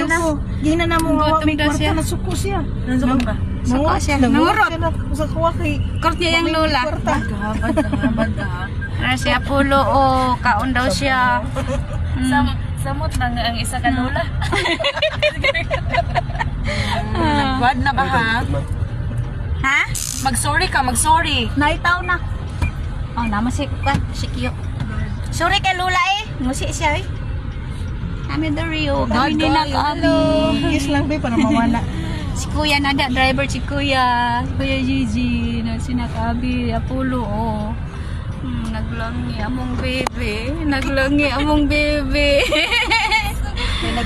na. Gina na mo Gutom may daw kwarta siya. na suko siya. Nansuko ba? Suko siya. Nangurot. Sa kuha kay Kurt niya yung lola. Banda. Ano si Apollo, oh, kaon daw siya. Samot na nga ang isa ka lola. Nagwad na ba ha? Ha? Mag-sorry ka, mag-sorry. Naitaw na. Oh, naman si Kiyo. Sorry kay Lola eh. Ngusi siya eh. Kami the Rio. Kami din nag-abi. Kiss lang ba para mawala. Si Kuya nada, driver si Kuya. Si Kuya Gigi. Sinakabi, Apollo, oh. Naglangi among bebe. Naglangi among bebe.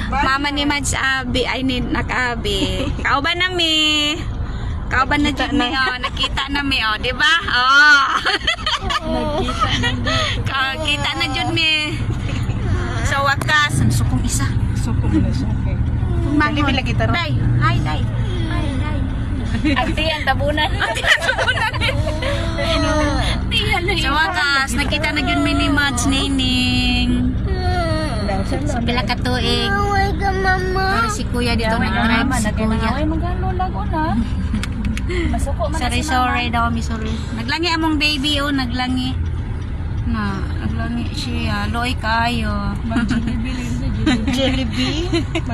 Mama ni Mads Abi. Ay, ni Nakabi. Kauban na mi. Kauban na dyan mi, oh. Nakita na mi, oh. Diba? Oh. Kita na dyan mi. Sa wakas. Ang sukong isa. Suko na siya. Okay. Mangon. Dali, bila kita ro. Day. Hi, day. Hi, day. Ati ang tabunan. Sa wakas, nakita na dyan mi ni Mads Nining. Sa pila ka tuig. Pero si Kuya dito nag-drive si Kuya. Magalola ko na. Masuko man Sorry daw, sorry. Naglangi among baby, oh, naglangi. Naglangi siya. Loy kayo. Jollibee.